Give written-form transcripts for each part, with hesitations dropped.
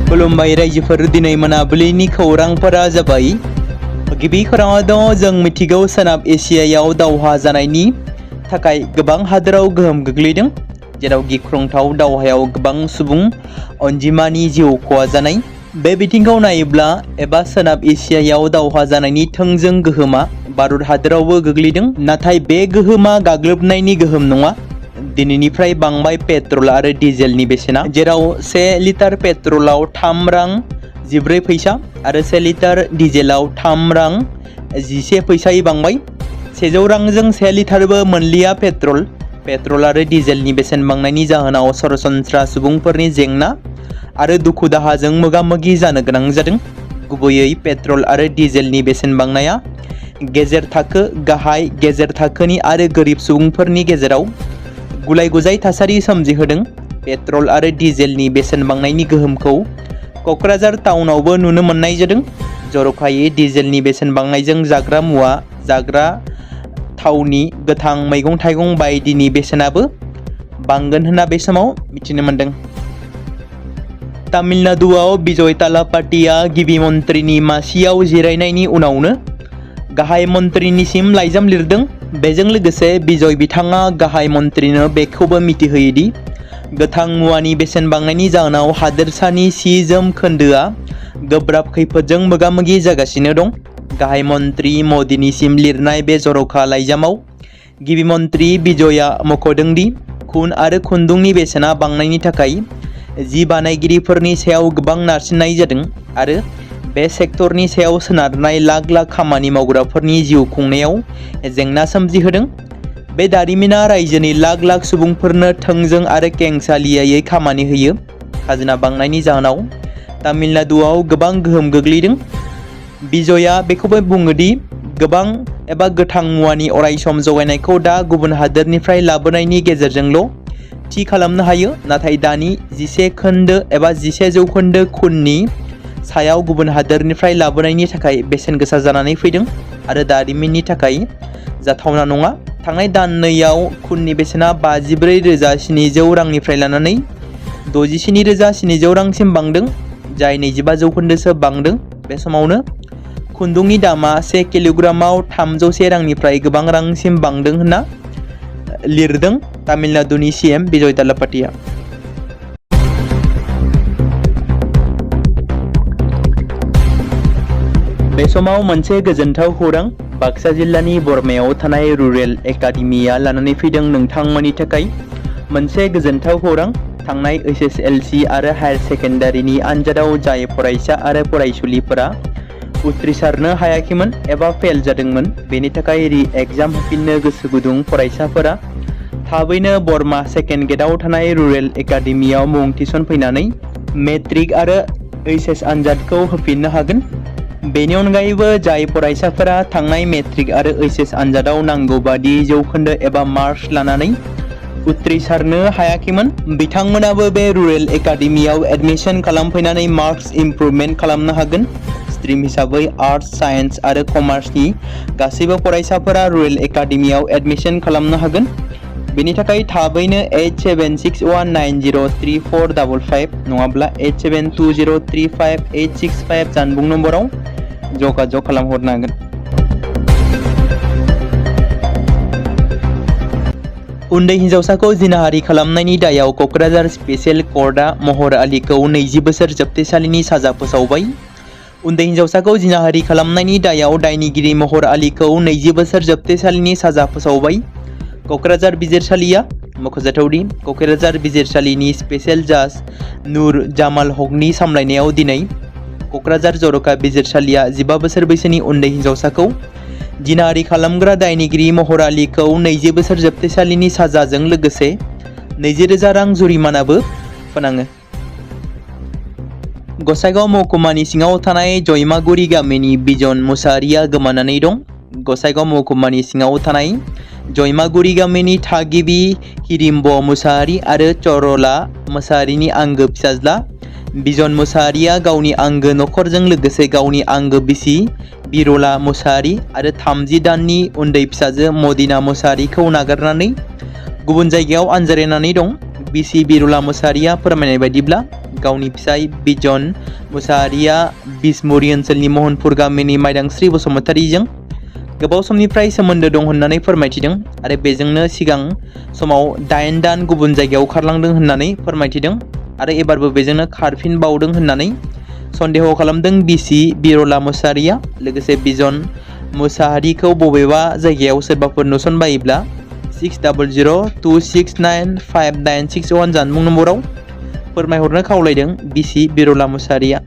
खुलुमबाय रायजोफोर, दिनै मोनाबिलिनि खौरांफोरा जाबाय। गिबि खौराङाव दङ जों मिथिगौ सोनाब एसियायाव दावहा जानायनि थाखाय गोबां हादोराव गोहोम गोग्लैदों, जेराव गिख्रंथाव दावहायाव गोबां सुबुं अनजिमानि जिउ खहा जानाय। बे बिथिंखौ नायोब्ला एबा सोनाब एसियायाव दावहा जानायनि थोंजों गोहोमा भारत हादोरावबो गोग्लैदों, नाथाय बे गोहोमा गाग्लोबनायनि गोहोम नङा। दिनैनिफ्राय बांबाय पेट्रल आरो डिजेलनि बेसेना, जेराव 1 लिटार पेट्रलाव 3 रां 14 फैसा आरो 1 लिटार डिजेलाव 3 रां 11 फैसायै बांबाय। 100 रांजों 1 लिटारबो मोनलिया पेट्रल आरो डिजेलनि बेसेन बांनायनि जाहोनाव सरासनस्रा सुबुंफोरनि जेंना आरो दुखु दाहाजों मोगा-मोगि जानो गोनां जादों। गुबैयै पेट्रल आरो डिजेलनि बेसेन बांनाया गेजेर थाखो, गाहाय, गेजेर थाखोनि आरो गोरिब सुबुंफोरनि गेजेराव गुलाय-गुजाय थासारि सोमजिहोदों। पेट्रल आरो डिजेलनि बेसेन बांनायनि गोहोमखौ क'क्राझार टाउनावबो नुनो मोननाय जादों। जर'खायै डिजेलनि बेसेन बांनायजों जाग्रा मुवा, जाग्रा थावनि, गोथां मैगं-थाइगं बायदिनि बेसेनाबो बांगोन होनना बे समाव मिथिनो मोनदों। तामिलनाडुआव बिजय थालापातीया गिबि मन्थ्रिनि मासियाव जिरायनायनि उनावनो गाहाय मन्थ्रिनिसिम लाइजाम लिरदों। बेजों लोगोसे बिजय बिथाङा गाहाय मन्थ्रिनो बेखौबो मिथिहोयोदि गोथां मुवानि बेसेन बांनायनि जाहोनाव हादोरसानि सि-जोम खोन्दोआ गोब्राब खैफोदजों मोगा-मोगि जागासिनो दं। गाहाय मन्थ्रि मदिनिसिम लिरनाय बे जर'खा लाइजामाव गिबि मन्थ्रि बिजयआ मख'दों दि खुन आरो खुन्दुंनि बेसेना बांनायनि थाखाय जि बानायगिरिफोरनि सायाव गोबां नारसिननाय जादों आरो बे सेक्टरनि सायाव सोनारनाय लाख-लाख खामानि मावग्राफोरनि जिउ खुंनायाव जेंना सोमजिहोदों। बे दारिमिना रायजोनि लाख-लाख सुबुंफोरनो थोंजों आरो खेंसालियायै खामानि होयो। खाजोना बांनायनि जाहोनाव तामिलनाडुआव गोबां गोहोम गोग्लैदों। बिजयआ बेखौबो बुङो दि गोबां एबा गोथां मुवानि अरायसम जगायनायखौ दा गुबुन हादोरनिफ्राय लाबोनायनि गेजेरजोंल' थि खालामनो हायो, नाथाय दानि 11% खुननि सायाव गुबुन हादोरनिफ्राय लाबोनायनि थाखाय बेसेन गोसा जानानै फैदों आरो दारिमिननि थाखाय जाथावना नङा। थांनाय दाननैयाव खुननि बेसेना 54,700 रांनिफ्राय लानानै 67,700 रांसिम बांदों, जाय 25% बांदों। बे समावनो खुन्दुंनि दामा 1 किल'ग्रामाव 301 रांनिफ्राय गोबां रांसिम बांदों होनना लिरदों तामिलनाडुनि CM बिजय थालापातीया। बे समाव मोनसे गोजोनथाव खौरां बाक्सा जिल्लानि बरमायाव थानाय रुरेल एकाडेमिया लानानै फैदों नोंथांमोननि थाखाय मोनसे गोजोनथाव खौरां। थांनाय SSLC आरो हायार सेकेन्डारिनि आनजादाव जाय फरायसा आरो फरायसुलिफोरा उथ्रिसारनो हायाखैमोन एबा फेल जादोंमोन, बेनि थाखाय रि-एग्जाम होफिननो गोसो गुदुं फरायसाफोरा थाबैनो बरमा सेकेन्ड गेटआव थानाय रुरेल एकाडेमियाव मुं थिसनफैनानै मेट्रिक आरो HS आनजादखौ होफिननो हागोन। बेनि अनगायैबो जाय फरायसाफोरा थांनाय मेट्रिक आरो HS आनजादाव नांगौ बादि जौखोन्दो एबा मार्क्स लानानै उथ्रिसारनो हायाखैमोन, बिथांमोनाबो बे रुरेल एकाडेमियाव एडमिशन खालामफैनानै मार्क्स इमप्रुभमेन्ट खालामनो हागोन। स्ट्रिम हिसाबै आर्टस, साइन्स आरो कमार्सनि गासैबो फरायसाफोरा रुरेल एकाडेमियाव एडमिशन खालामनो हागोन। बेनि थाखाय थाबैनो 8761903455 नङाब्ला 87203585 जानबुं नम्बराव जगाजग खालामहरनो हागोन। उन्दै हिन्जावसाखौ जिनाहारि खालामनायनि दायाव क'क्राझार स्पेसियेल कर्टआ महर आलीखौ 20 बोसोर जोबथेसालिनि साजा फोसावबाय। उन्दै हिन्जावसाखौ जिनाहारि खालामनायनि दायाव दायनिगिरि महर आलीखौ 20 बोसोर जोबथेसालिनि साजा फोसावबाय। क'क्राझार बिजिरसालिया मख'जाथावदि क'क्राझार बिजिरसालिनि स्पेसियेल जाज नुर जामाल हकनि सामलायनायाव दिनै क'क्राझार जर'खा बिजिरसालिया 15 बोसोर बैसोनि उन्दै हिन्जावसाखौ जिनाहारि खालामग्रा दायनिगिरि महर आलीखौ 20 बोसोर जोबथेसालिनि साजाजों लोगोसे 20,000 रां जुरिमानाबो फोनाङो। गसाइगाव महकुमानि सिङाव थानाय जयमागुरि गामिनि बिजन मुसाहारिया गोमानानै दं। गसाइगाव महकुमानि सिङाव थानाय जयमागुरि गामिनि थागिबि हिरिम्ब मुसाहारि आरो चरला मुसाहारिनि आंगो फिसाज्ला बिजन मुसाहारिया गावनि आंगो नखरजों लोगोसे गावनि आंगो बिसि बिरला मुसाहारि आरो 30 दाननि उन्दै फिसाजो मदिना मुसाहारिखौ नागारनानै गुबुन जायगायाव आनज्रायनानै दं। बिसि बिरला मुसाहारिया फोरमायनाय बायदिब्ला गावनि फिसाय बिजन मुसाहारिया बिसमुरि ओनसोलनि महनपुर गामिनि माइदांस्रि बसुमतारीजों गोबाव समनिफ्राय सोमोन्दो दं होननानै फोरमायथिदों आरो बेजोंनो सिगां समाव 8 दान गुबुन जायगायाव खारलांदों होननानै फोरमायथिदों आरो एबारबो बेजोंनो खारफिनबावदों होननानै सन्देह खालामदों बिसि बिरला मुसाहारिया। लोगोसे बिजन मुसाहारिखौ बबेबा जायगायाव सोरबाफोर नुसनबायोब्ला 600026959861 जानबुं नम्बराव फोरमायहरनो खावलायदों बिसि बिरला मुसाहारिया।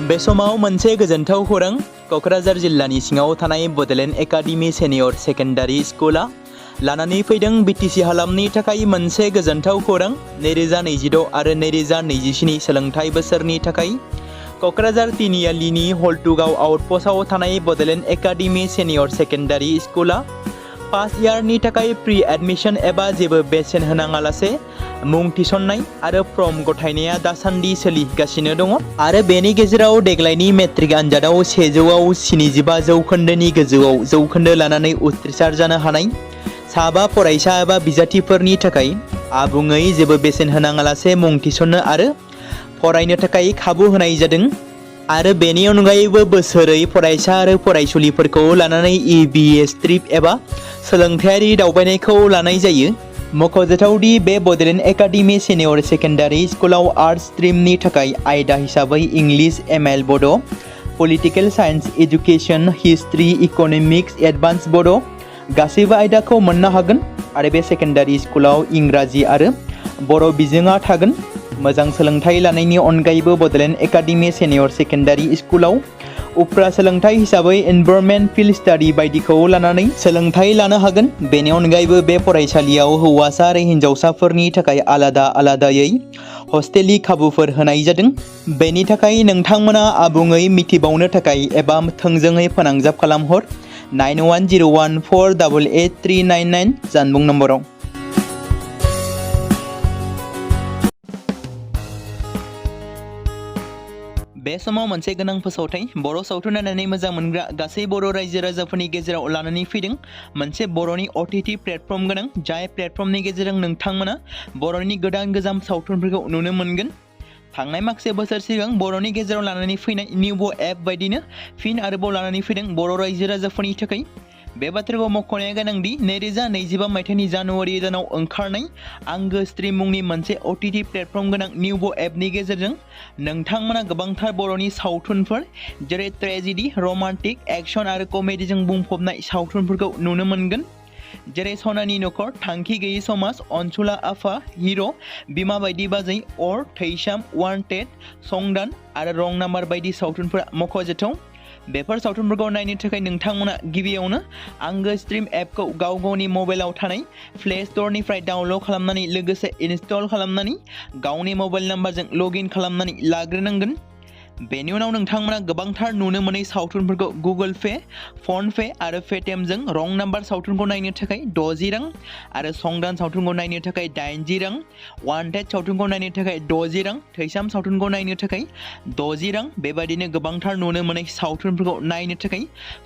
बे समाव मोनसे गोजोनथाव खौरां। क'क्राझार जिल्लानि सिङाव थानाय बड'लेण्ड एकाडेमि सेनियर सेकेन्डारि स्कुला लानानै फैदों बिटिसि हालामनि थाखाय मोनसे गोजोनथाव खौरां। 2026 आरो 2027 सोलोंथाइ बोसोरनि थाखाय क'क्राझार तिनिआलिनि हल्टुगाव आउटपस्टआव थानाय बड'लेण्ड एकाडेमि सेनियर सेकेन्डारि स्कुला फार्स्ट इयारनि थाखाय प्रि एडमिशन एबा जेबो बेसेन होनाङालासे मुं थिसननाय आरो फर्म गथायनाया दासान्दि सोलिगासिनो दङ आरो बेनि गेजेराव देग्लायनि मेट्रिक आनजादाव 100आव 75 जौखोन्दोनि गोजौआव जौखोन्दो लानानै उथ्रिसार जानो हानाय साबा फरायसा एबा बिजाथिफोरनि थाखाय आबुङै जेबो बेसेन होनाङालासे मुं थिसननो आरो फरायनो थाखाय खाबु होनाय जादों आरो बेनि अनगायैबो बोसोरै फरायसा आरो फरायसुलिफोरखौ लानानै EBS ट्रिप एबा सोलोंथायारि दावबायनायखौ लानाय जायो। मख'जाथावदि बे बड'लेण्ड एकाडेमि सेनियर सेकेन्डारि स्कुलाव आर्ट्स स्ट्रिमनि थाखाय आयदा हिसाबै इंलिश ML बड', political science education, history, economics, advance बड' गासैबो आयदाखौ मोननो हागोन आरो बे सेकेन्डारि स्कुलाव इंराजि आरो बर' बिजोङा थागोन। मोजां सोलोंथाइ लानायनि अनगायैबो बड'लेण्ड एकाडेमि सेनियर सेकेन्डारि स्कुलाव उफ्रा सोलोंथाइ हिसाबै एनभायरनमेन्ट फिल्ड स्टाडि बायदिखौ लानानै सोलोंथाइ लानो हागोन। बेनि अनगायैबो बे फरायसालियाव हौवासा आरो हिन्जावसाफोरनि थाखाय आलादा आलादायै हस्टेलनि खाबुफोर होनाय जादों। बेनि थाखाय नोंथांमोना आबुङै मिथिबावनो थाखाय एबा थोंजोङै फोनांजाब खालामहर 9101488399 जानबुं नम्बराव। बे समाव मोनसे गोनां फोसावथाय बर' सावथुन नायनानै मोजां मोनग्रा गासै बर' रायजो राजाफोरनि गेजेराव लानानै फैदों मोनसे बर'नि OTT प्लेटफर्म गोनां, जाय प्लेटफर्मनि गेजेरजों नोंथांमोना बर'नि गोदान गोजाम सावथुनफोरखौ नुनो मोनगोन। थांनाय माखासे बोसोर सिगां बर'नि गेजेराव लानानै फैनाय निउबो एप बायदिनो फिन आरोबाव लानानै फैदों बर' रायजो राजाफोरनि थाखाय। बे बाथ्राखौ मख'नाया गोनांदि 2025 मायथाइनि जानुवारि दानाव ओंखारनाय आंगो स्ट्रिम मुंनि मोनसे OTT प्लेटफर्म गोनां निउबो एपनि गेजेरजों नोंथांमोना गोबांथार बर'नि सावथुनफोर जेरै ट्रेजेडि, रमान्टिक, एक्शन आरो कमेडिजों बुंफबनाय सावथुनफोरखौ नुनो मोनगोन। जेरै सनानि नखर, थांखि गैयै समाज, अनसुला आफा, हिर', बिमा बायदि बाजै, अर, थैसाम, वान्टेड, संदान आरो रं नाम्बार बायदि सावथुनफोरा मख'जाथाव। बेफोर सावथुनफोरखौ नायनो थाखाय नोंथांमोना गिबियावनो आंगो स्ट्रिम एपखौ गाव गावनि मबाइलाव थानाय प्ले स्ट'रनिफ्राय डाउनल'ड खालामनानै लोगोसे इनस्टल खालामनानै गावनि मबाइल नाम्बारजों लगइन खालामनानै लाग्रोनांगोन। बेनि उनाव नोंथांमोना गोबांथार नुनो मोनै सावथुनफोरखौ गुगोल पे, फन पे आरो पेटिएमजों रं नाम्बार सावथुनखौ नायनो थाखाय 60 रां आरो संदान सावथुनखौ नायनो थाखाय 80 रां, वान्टेड सावथुनखौ नायनो थाखाय 60 रां, थैसाम सावथुनखौ नायनो थाखाय 60 रां बेबायदिनो गोबांथार नुनो मोनै सावथुनफोरखौ नायनो थाखाय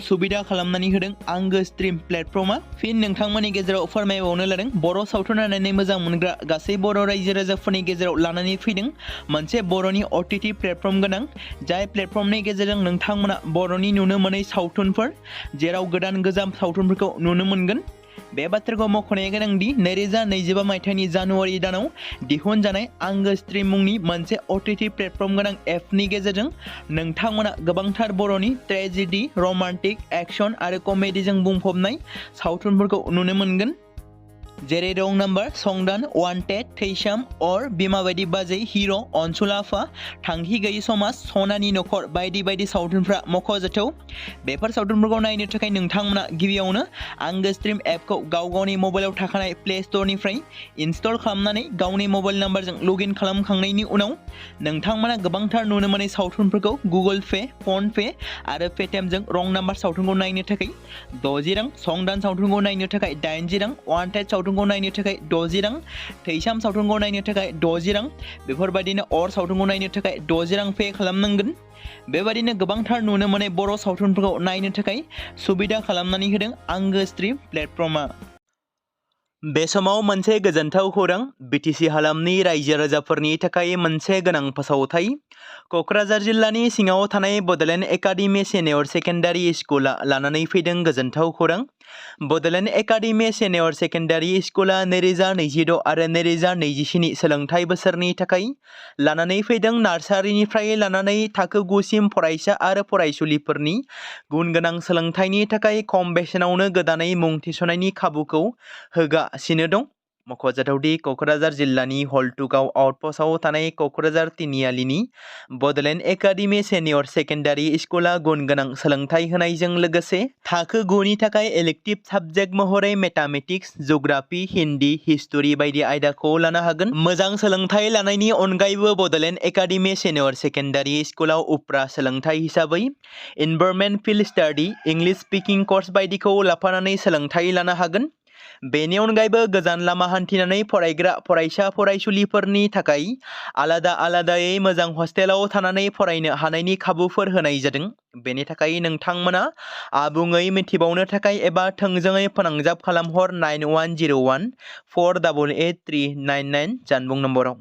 सुबिदा खालामनानै होदों आंगो स्ट्रिम प्लेटफर्मा। फिन नोंथांमोननि गेजेराव फोरमायबावनो लादों बर' सावथुन नायनानै मोजां मोनग्रा गासै बर' रायजो राजाफोरनि गेजेराव लानानै फैदों मोनसे बर'नि OTT प्लेटफर्म गोनां, जाय प्लेटफर्मनि गेजेरजों नोंथांमोना बर'नि नुनो मोनै सावथुनफोर जेराव गोदान गोजाम सावथुनफोरखौ नुनो मोनगोन। बे बाथ्राखौ मख'नाया गोनांदि 2025 मायथाइनि जानुवारि दानाव दिहुनजानाय आंगो स्ट्रिम मुंनि मोनसे OTT प्लेटफर्म गोनां एपनि गेजेरजों नोंथांमोना गोबांथार बर'नि ट्रेजेडि, रमान्टिक, एक्शन आरो कमेडिजों बुंफबनाय सावथुनफोरखौ नुनो मोनगोन। जेरै रं नाम्बार, संदान, वान्टेड, थैसाम, अर, बिमा बायदि बाजै, हिर', अनसुला आफा, थांखि गैयै समाज, सनानि नखर बायदि बायदि सावथुनफ्रा मख'जाथाव। बेफोर सावथुनफोरखौ नायनो थाखाय नोंथांमोना गिबियावनो आंगो स्ट्रिम एपखौ गाव गावनि मबाइलाव थाखानाय प्ले स्ट'रनिफ्राय इनस्टल खालामनानै गावनि मबाइल नाम्बारजों लगइन खालामखांनायनि उनाव नोंथांमोना गोबांथार नुनो मोनै सावथुनफोरखौ गुगोल पे, फन पे आरो पेटिएमजों रं नाम्बार सावथुनखौ नायनो थाखाय 60 रां, संदान सावथुनखौ नायनो थाखाय 80 रां, वान्टेड सावथुनखौ नायनो थाखाय 60 रां, थैसाम सावथुनखौ नायनो थाखाय 60 रां बेफोरबायदिनो अर सावथुनखौ नायनो थाखाय 60 रां पे खालामनांगोन। बेबायदिनो गोबांथार नुनो मोनै बर' सावथुनफोरखौ नायनो थाखाय सुबिदा खालामनानै होदों आंगो स्ट्रिम प्लेटफर्मा। बे समाव मोनसे गोजोनथाव खौरां बिटिसि हालामनि रायजो राजाफोरनि थाखाय मोनसे गोनां फोसावथाय। क'क्राझार जिल्लानि सिङाव थानाय बड'लेण्ड एकाडेमि सिनियर सेकेन्डारि स्कुला लानानै फैदों गोजोनथाव खौरां। बड'लेण्ड एकाडेमि सिनियर सेकेन्डारि स्कुला 2026 आरो 2027 सोलोंथाइ बोसोरनि थाखाय लानानै फैदों नार्सारिनिफ्राय लानानै थाखो 9 सिम फरायसा आरो फरायसुलिफोरनि गुन गोनां सोलोंथाइनि थाखाय खम बेसेनावनो गोदानै मुं थिसननायनि खाबुखौ होगासिनो दं। मख'जाथावदि क'क्राझार जिल्लानि हल्टुगाव आउटपस्टआव थानाय क'क्राझार तिनिआलिनि बड'लेण्ड एकाडेमि सिनियर सेकेन्डारि स्कुला गुन गोनां सोलोंथाइ होनायजों लोगोसे थाखो 9 नि थाखाय इलेक्टिभ साबजेक्ट महरै मेथामेटिक्स, जिअ'ग्राफि, हिन्दी, हिस्टरि बायदि आयदाखौ लानो हागोन। मोजां सोलोंथाइ लानायनि अनगायैबो बड'लेण्ड एकाडेमि सिनियर सेकेन्डारि स्कुलाव उफ्रा सोलोंथाइ हिसाबै environment field study, English speaking course बायदिखौ लाफानानै सोलोंथाइ लानो हागोन। बेनि अनगायैबो गोजान लामा हान्थिनानै फरायग्रा फरायसा फरायसुलिफोरनि थाखाय आलादा आलादायै मोजां हस्टेलाव थानानै फरायनो हानायनि खाबुफोर होनाय जादों। बेनि थाखाय नोंथांमोना आबुङै मिथिबावनो थाखाय एबा थोंजोङै फोनांजाब खालामहर 9101 488 399 जानबुं नम्बराव।